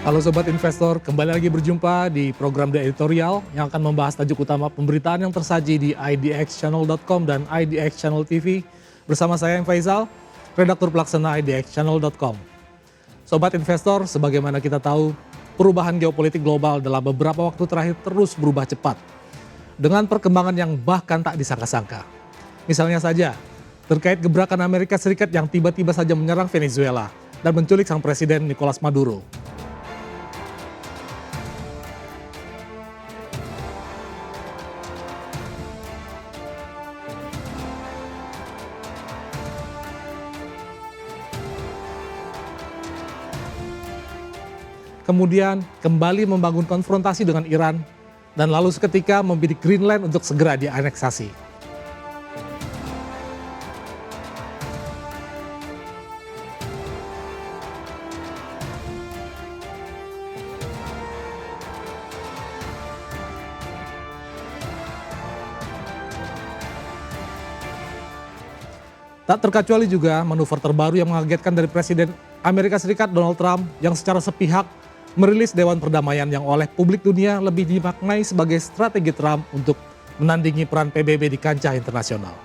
Halo Sobat Investor, kembali lagi berjumpa di program The Editorial yang akan membahas tajuk utama pemberitaan yang tersaji di idxchannel.com dan IDX Channel TV bersama saya yang Faisal, redaktur pelaksana idxchannel.com. Sobat Investor, sebagaimana kita tahu, perubahan geopolitik global dalam beberapa waktu terakhir terus berubah cepat dengan perkembangan yang bahkan tak disangka-sangka. Misalnya saja, terkait gebrakan Amerika Serikat yang tiba-tiba saja menyerang Venezuela dan menculik sang presiden Nicolas Maduro. Kemudian kembali membangun konfrontasi dengan Iran, dan lalu seketika membidik Greenland untuk segera dianeksasi. Tak terkecuali juga manuver terbaru yang mengagetkan dari Presiden Amerika Serikat Donald Trump yang secara sepihak merilis Dewan Perdamaian yang oleh publik dunia lebih dimaknai sebagai strategi Trump untuk menandingi peran PBB di kancah internasional.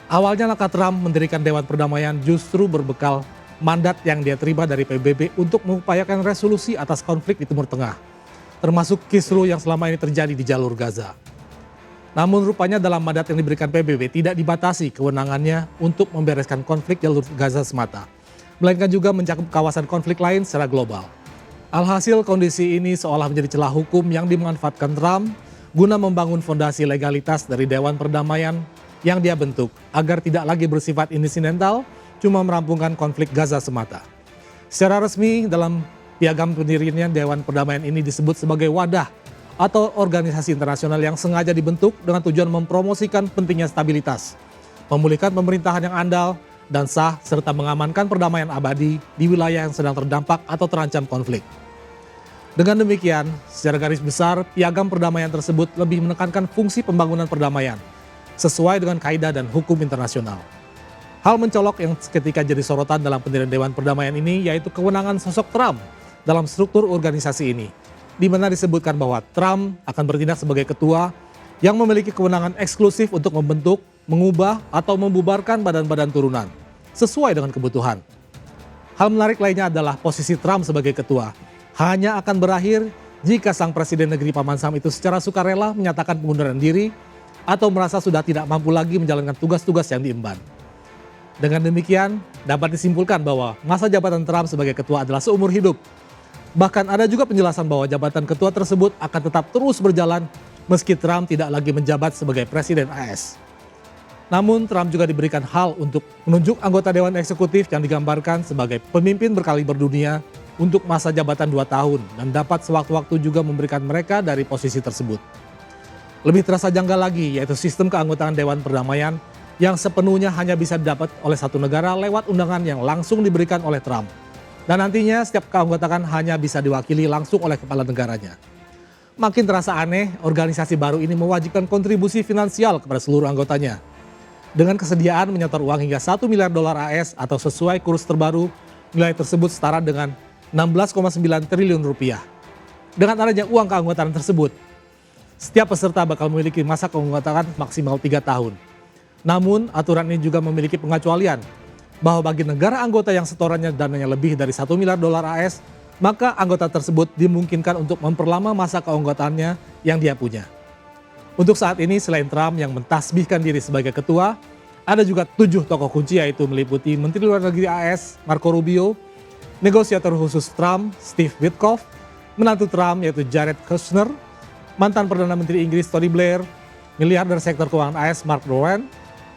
Awalnya langkah Trump mendirikan Dewan Perdamaian justru berbekal mandat yang dia terima dari PBB untuk mengupayakan resolusi atas konflik di Timur Tengah, termasuk kisruh yang selama ini terjadi di jalur Gaza. Namun rupanya dalam mandat yang diberikan PBB tidak dibatasi kewenangannya untuk membereskan konflik jalur Gaza semata, melainkan juga mencakup kawasan konflik lain secara global. Alhasil kondisi ini seolah menjadi celah hukum yang dimanfaatkan Trump guna membangun fondasi legalitas dari Dewan Perdamaian yang dia bentuk agar tidak lagi bersifat insidental, cuma merampungkan konflik Gaza semata. Secara resmi dalam piagam pendiriannya Dewan Perdamaian ini disebut sebagai wadah atau organisasi internasional yang sengaja dibentuk dengan tujuan mempromosikan pentingnya stabilitas, memulihkan pemerintahan yang andal dan sah serta mengamankan perdamaian abadi di wilayah yang sedang terdampak atau terancam konflik. Dengan demikian, secara garis besar, piagam perdamaian tersebut lebih menekankan fungsi pembangunan perdamaian, sesuai dengan kaidah dan hukum internasional. Hal mencolok yang seketika jadi sorotan dalam pendirian Dewan Perdamaian ini yaitu kewenangan sosok Trump dalam struktur organisasi ini, di mana disebutkan bahwa Trump akan bertindak sebagai ketua yang memiliki kewenangan eksklusif untuk membentuk, mengubah, atau membubarkan badan-badan turunan, sesuai dengan kebutuhan. Hal menarik lainnya adalah posisi Trump sebagai ketua hanya akan berakhir jika sang presiden negeri Paman Sam itu secara sukarela menyatakan pengunduran diri atau merasa sudah tidak mampu lagi menjalankan tugas-tugas yang diemban. Dengan demikian, dapat disimpulkan bahwa masa jabatan Trump sebagai ketua adalah seumur hidup. Bahkan ada juga penjelasan bahwa jabatan ketua tersebut akan tetap terus berjalan meski Trump tidak lagi menjabat sebagai presiden AS. Namun Trump juga diberikan hal untuk menunjuk anggota Dewan Eksekutif yang digambarkan sebagai pemimpin berkaliber dunia untuk masa jabatan 2 tahun dan dapat sewaktu-waktu juga memberikan mereka dari posisi tersebut. Lebih terasa janggal lagi yaitu sistem keanggotaan Dewan Perdamaian yang sepenuhnya hanya bisa didapat oleh satu negara lewat undangan yang langsung diberikan oleh Trump. Dan nantinya setiap keanggotaan hanya bisa diwakili langsung oleh kepala negaranya. Makin terasa aneh, organisasi baru ini mewajibkan kontribusi finansial kepada seluruh anggotanya, dengan kesediaan menyetor uang hingga $1 miliar AS atau sesuai kurs terbaru, nilai tersebut setara dengan 16,9 triliun rupiah. Dengan adanya uang keanggotaan tersebut, setiap peserta bakal memiliki masa keanggotaan maksimal 3 tahun. Namun aturan ini juga memiliki pengecualian bahwa bagi negara anggota yang setorannya dananya lebih dari $1 miliar AS, maka anggota tersebut dimungkinkan untuk memperlama masa keanggotaannya yang dia punya. Untuk saat ini selain Trump yang mentasbihkan diri sebagai ketua, ada juga 7 tokoh kunci yaitu meliputi Menteri Luar Negeri AS Marco Rubio, negosiator khusus Trump Steve Witkoff, menantu Trump yaitu Jared Kushner, mantan Perdana Menteri Inggris Tony Blair, miliarder sektor keuangan AS Mark Rowan,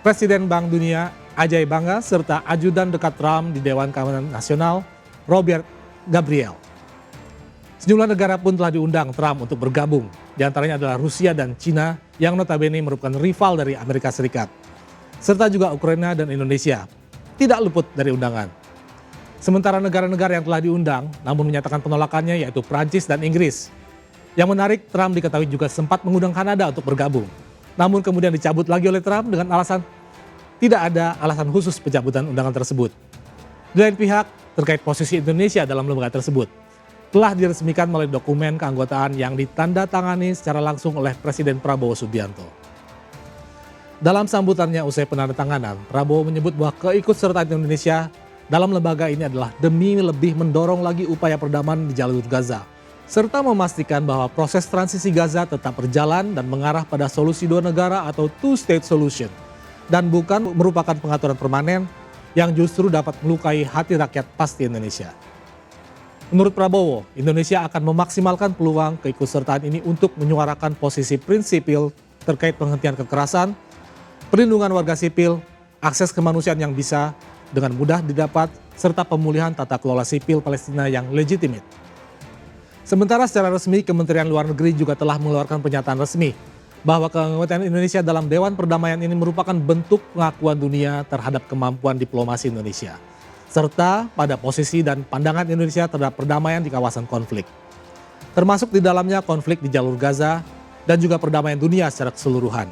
Presiden Bank Dunia Ajay Banga, serta ajudan dekat Trump di Dewan Keamanan Nasional Robert Gabriel. Sejumlah negara pun telah diundang Trump untuk bergabung, di antaranya adalah Rusia dan Cina yang notabene merupakan rival dari Amerika Serikat, serta juga Ukraina dan Indonesia, tidak luput dari undangan. Sementara negara-negara yang telah diundang namun menyatakan penolakannya yaitu Prancis dan Inggris. Yang menarik, Trump diketahui juga sempat mengundang Kanada untuk bergabung, namun kemudian dicabut lagi oleh Trump dengan alasan tidak ada alasan khusus pencabutan undangan tersebut. Di lain pihak, terkait posisi Indonesia dalam lembaga tersebut, telah diresmikan melalui dokumen keanggotaan yang ditandatangani secara langsung oleh Presiden Prabowo Subianto. Dalam sambutannya usai penandatanganan, Prabowo menyebut bahwa keikutsertaan Indonesia dalam lembaga ini adalah demi lebih mendorong lagi upaya perdamaian di jalur Gaza, serta memastikan bahwa proses transisi Gaza tetap berjalan dan mengarah pada solusi dua negara atau two-state solution, dan bukan merupakan pengaturan permanen yang justru dapat melukai hati rakyat pasti Indonesia. Menurut Prabowo, Indonesia akan memaksimalkan peluang keikutsertaan ini untuk menyuarakan posisi prinsipil terkait penghentian kekerasan, perlindungan warga sipil, akses kemanusiaan yang bisa dengan mudah didapat, serta pemulihan tata kelola sipil Palestina yang legitimate. Sementara secara resmi, Kementerian Luar Negeri juga telah mengeluarkan pernyataan resmi bahwa keanggotaan Indonesia dalam Dewan Perdamaian ini merupakan bentuk pengakuan dunia terhadap kemampuan diplomasi Indonesia, serta pada posisi dan pandangan Indonesia terhadap perdamaian di kawasan konflik. Termasuk di dalamnya konflik di jalur Gaza dan juga perdamaian dunia secara keseluruhan.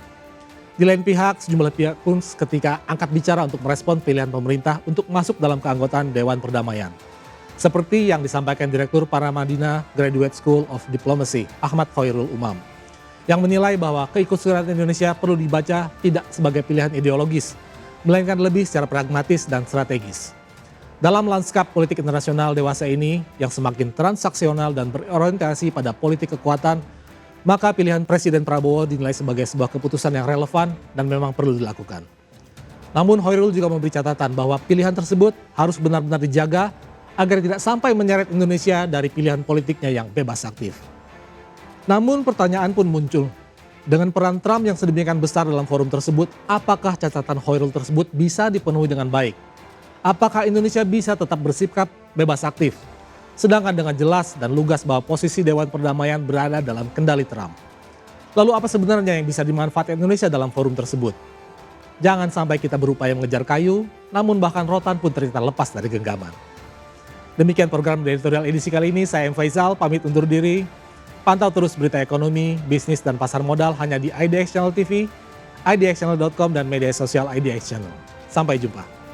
Di lain pihak, sejumlah pihak pun ketika angkat bicara untuk merespon pilihan pemerintah untuk masuk dalam keanggotaan Dewan Perdamaian. Seperti yang disampaikan Direktur Paramadina Graduate School of Diplomacy, Ahmad Khairul Umam, yang menilai bahwa keikutsertaan Indonesia perlu dibaca tidak sebagai pilihan ideologis, melainkan lebih secara pragmatis dan strategis. Dalam lanskap politik internasional dewasa ini yang semakin transaksional dan berorientasi pada politik kekuatan, maka pilihan Presiden Prabowo dinilai sebagai sebuah keputusan yang relevan dan memang perlu dilakukan. Namun Khairul juga memberi catatan bahwa pilihan tersebut harus benar-benar dijaga agar tidak sampai menyeret Indonesia dari pilihan politiknya yang bebas aktif. Namun pertanyaan pun muncul, dengan peran Trump yang sedemikian besar dalam forum tersebut, apakah catatan Khairul tersebut bisa dipenuhi dengan baik? Apakah Indonesia bisa tetap bersikap bebas aktif? Sedangkan dengan jelas dan lugas bahwa posisi Dewan Perdamaian berada dalam kendali Trump. Lalu apa sebenarnya yang bisa dimanfaatkan Indonesia dalam forum tersebut? Jangan sampai kita berupaya mengejar kayu, namun bahkan rotan pun ternyata lepas dari genggaman. Demikian program editorial edisi kali ini, saya M. Faisal, pamit undur diri. Pantau terus berita ekonomi, bisnis, dan pasar modal hanya di IDX Channel TV, idxchannel.com, dan media sosial IDX Channel. Sampai jumpa.